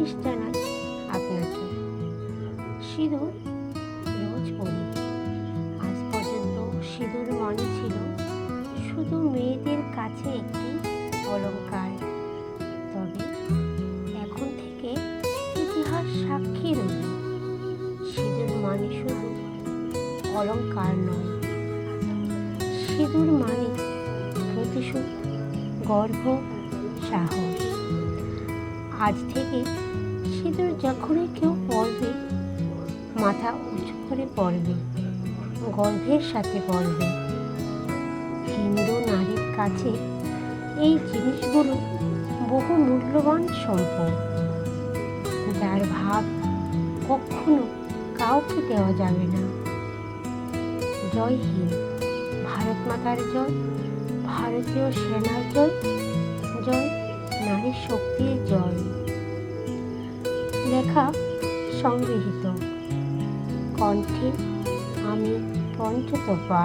জিনিস জানাই আপনাকে। সিঁদুর রোজ পরি। আজ পর্যন্ত সিঁদুর মানে ছিল শুধু মেয়েদের কাছে একটি অলংকার। তবে এখন থেকে ইতিহাস সাক্ষী রইল, সিঁদুর মানে শুধু অলংকার নয়, সিঁদুর মানে প্রতিশোধ, গর্ব, সাহস। আজ থেকে সিঁদুর যখনই কেউ পরবে, মাথা উঁচু করে পরবে, গর্বের সাথে পরবে। হিন্দু নারীর কাছে এই জিনিসগুলো বহু মূল্যবান সম্পদ, যার ভাব কখনো কাউকে দেওয়া যাবে না। জয় হিন্দ, ভারত মাতার জয়, ভারতীয় সেনার জয়, জয় নারী শক্তির জয়। লেখা সংগৃহীত, কণ্ঠে আমি পঞ্চতপা।